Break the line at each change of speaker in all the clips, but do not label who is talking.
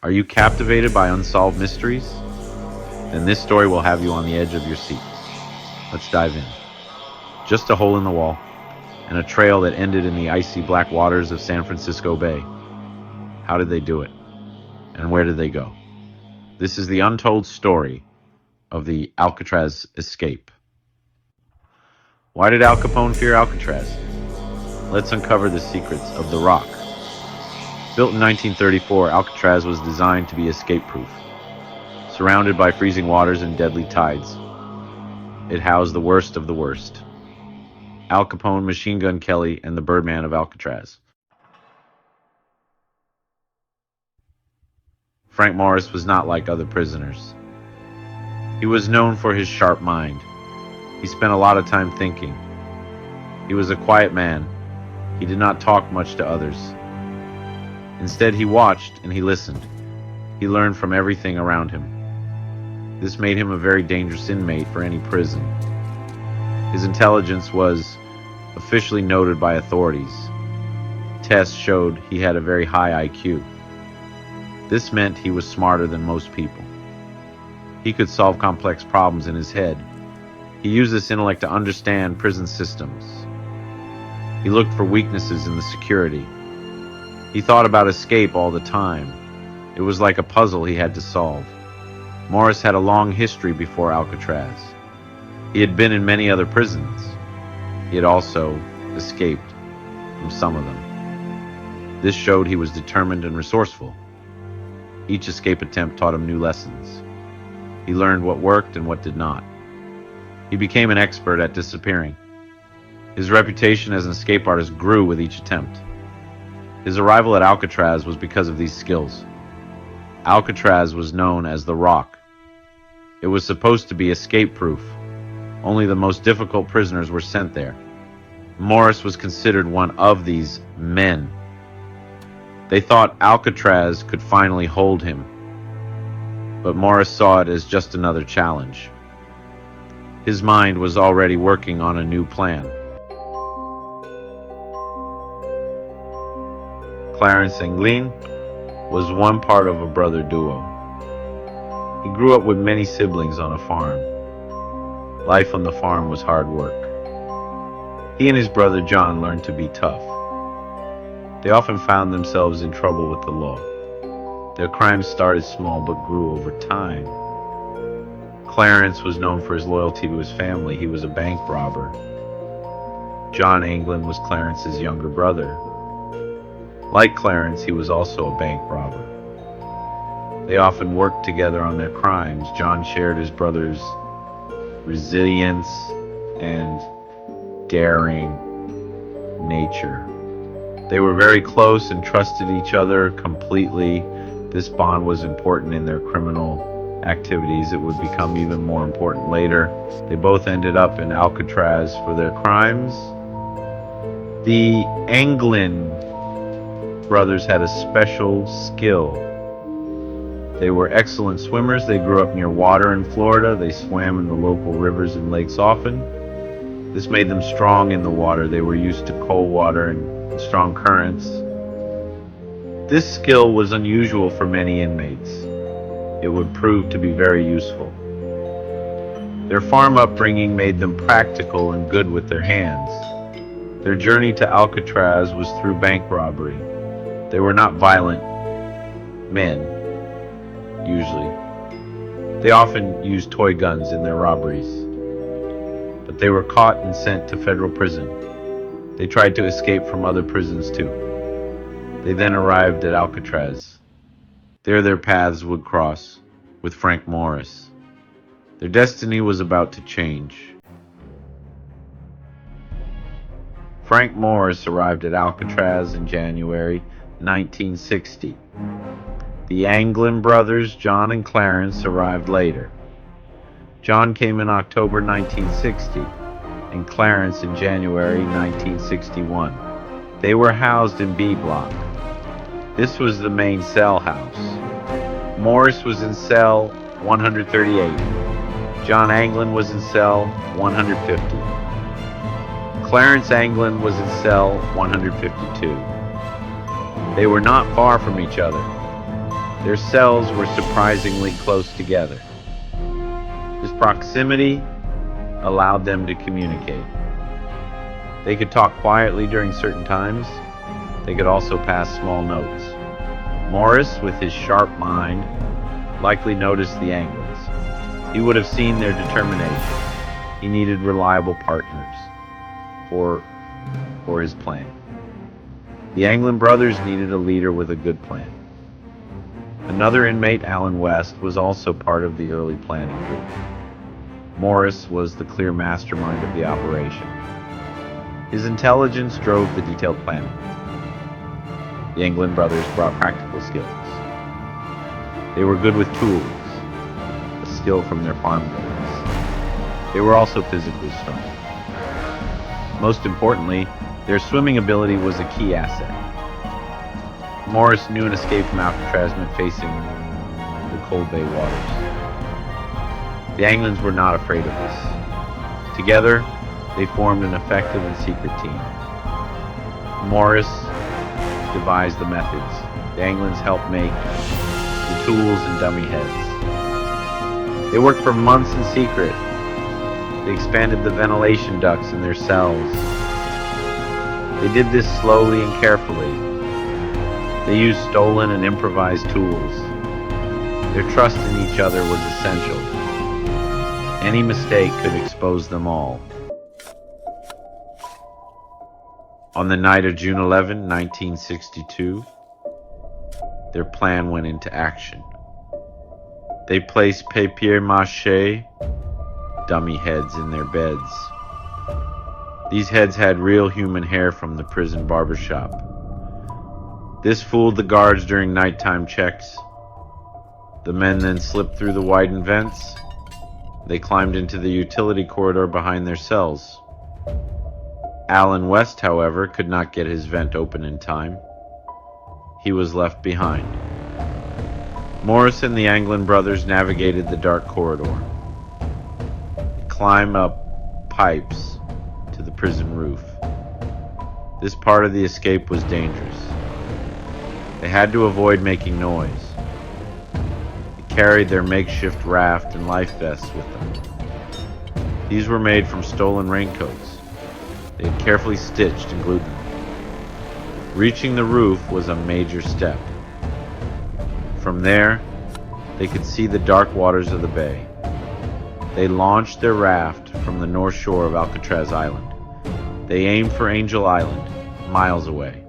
Are you captivated by unsolved mysteries? Then this story will have you on the edge of your seat. Let's dive in. Just a hole in the wall, and a trail that ended in the icy black waters of San Francisco Bay. How did they do it? And where did they go? This is the untold story of the Alcatraz escape. Why did Al Capone fear Alcatraz? Let's uncover the secrets of the rock. Built in 1934, Alcatraz was designed to be escape-proof. Surrounded by freezing waters and deadly tides, it housed the worst of the worst. Al Capone, Machine Gun Kelly, and the Birdman of Alcatraz. Frank Morris was not like other prisoners. He was known for his sharp mind. He spent a lot of time thinking. He was a quiet man. He did not talk much to others. Instead, he watched and he listened. He learned from everything around him. This made him a very dangerous inmate for any prison. His intelligence was officially noted by authorities. Tests showed he had a very high IQ. This meant he was smarter than most people. He could solve complex problems in his head. He used this intellect to understand prison systems. He looked for weaknesses in the security. He thought about escape all the time. It was like a puzzle he had to solve. Morris had a long history before Alcatraz. He had been in many other prisons. He had also escaped from some of them. This showed he was determined and resourceful. Each escape attempt taught him new lessons. He learned what worked and what did not. He became an expert at disappearing. His reputation as an escape artist grew with each attempt. His arrival at Alcatraz was because of these skills. Alcatraz was known as the Rock. It was supposed to be escape-proof. Only the most difficult prisoners were sent there. Morris was considered one of these men. They thought Alcatraz could finally hold him, but Morris saw it as just another challenge. His mind was already working on a new plan. Clarence Anglin was one part of a brother duo. He grew up with many siblings on a farm. Life on the farm was hard work. He and his brother John learned to be tough. They often found themselves in trouble with the law. Their crimes started small but grew over time. Clarence was known for his loyalty to his family. He was a bank robber. John Anglin was Clarence's younger brother. Like Clarence, he was also a bank robber. They often worked together on their crimes. John shared his brother's resilience and daring nature. They were very close and trusted each other completely. This bond was important in their criminal activities. It would become even more important later. They both ended up in Alcatraz for their crimes. The Anglin brothers had a special skill. They were excellent swimmers. They grew up near water in Florida. They swam in the local rivers and lakes often. This made them strong in the water. They were used to cold water and strong currents. This skill was unusual for many inmates. It would prove to be very useful. Their farm upbringing made them practical and good with their hands. Their journey to Alcatraz was through bank robbery. They were not violent men, usually. They often used toy guns in their robberies. But they were caught and sent to federal prison. They tried to escape from other prisons too. They then arrived at Alcatraz. There their paths would cross with Frank Morris. Their destiny was about to change. Frank Morris arrived at Alcatraz in January 1960. The Anglin brothers, John and Clarence, arrived later. John came in October 1960 and Clarence in January 1961. They were housed in B Block. This was the main cell house. Morris was in cell 138. John Anglin was in cell 150. Clarence Anglin was in cell 152. They were not far from each other. Their cells were surprisingly close together. This proximity allowed them to communicate. They could talk quietly during certain times. They could also pass small notes. Morris, with his sharp mind, likely noticed the Anglins. He would have seen their determination. He needed reliable partners for his plan. The Anglin brothers needed a leader with a good plan. Another inmate, Alan West, was also part of the early planning group. Morris was the clear mastermind of the operation. His intelligence drove the detailed planning. The Anglin brothers brought practical skills. They were good with tools, a skill from their farm days. They were also physically strong. Most importantly, their swimming ability was a key asset. Morris knew an escape from Alcatraz meant facing the cold bay waters. The Anglins were not afraid of this. Together, they formed an effective and secret team. Morris devised the methods. The Anglins helped make the tools and dummy heads. They worked for months in secret. They expanded the ventilation ducts in their cells. They did this slowly and carefully. They used stolen and improvised tools. Their trust in each other was essential. Any mistake could expose them all. On the night of June 11, 1962, their plan went into action. They placed papier-mâché dummy heads in their beds. These heads had real human hair from the prison barbershop. This fooled the guards during nighttime checks. The men then slipped through the widened vents. They climbed into the utility corridor behind their cells. Alan West, however, could not get his vent open in time. He was left behind. Morris and the Anglin brothers navigated the dark corridor. They climbed up pipes to the prison roof. This part of the escape was dangerous. They had to avoid making noise. They carried their makeshift raft and life vests with them. These were made from stolen raincoats. They had carefully stitched and glued them. Reaching the roof was a major step. From there, they could see the dark waters of the bay. They launched their raft from the north shore of Alcatraz Island. They aimed for Angel Island, miles away.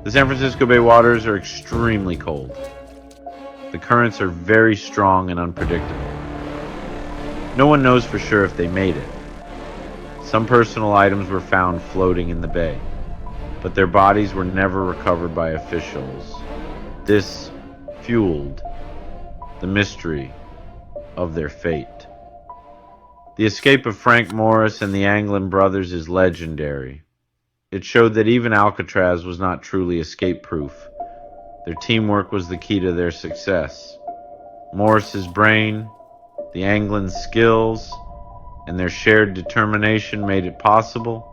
The San Francisco Bay waters are extremely cold. The currents are very strong and unpredictable. No one knows for sure if they made it. Some personal items were found floating in the bay, but their bodies were never recovered by officials. This fueled the mystery of their fate. The escape of Frank Morris and the Anglin brothers is legendary. It showed that even Alcatraz was not truly escape-proof. Their teamwork was the key to their success. Morris's brain, the Anglin's skills, and their shared determination made it possible.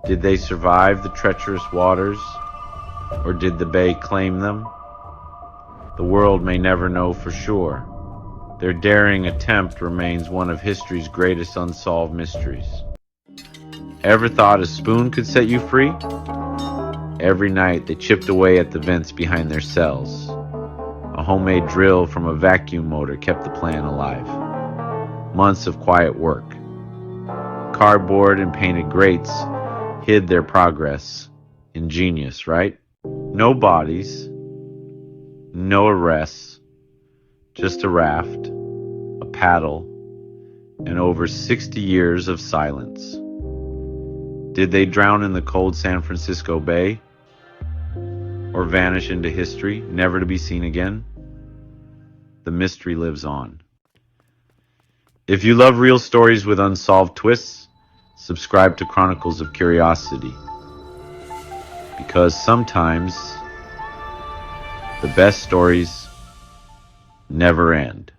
Did they survive the treacherous waters, or did the bay claim them? The world may never know for sure. Their daring attempt remains one of history's greatest unsolved mysteries. Ever thought a spoon could set you free? Every night they chipped away at the vents behind their cells. A homemade drill from a vacuum motor kept the plan alive. Months of quiet work. Cardboard and painted grates hid their progress. Ingenious, right? No bodies, no arrests, just a raft, a paddle, and over 60 years of silence. Did they drown in the cold San Francisco Bay? Or vanish into history, never to be seen again? The mystery lives on. If you love real stories with unsolved twists, subscribe to Chronicles of Curiosity. Because sometimes the best stories never end.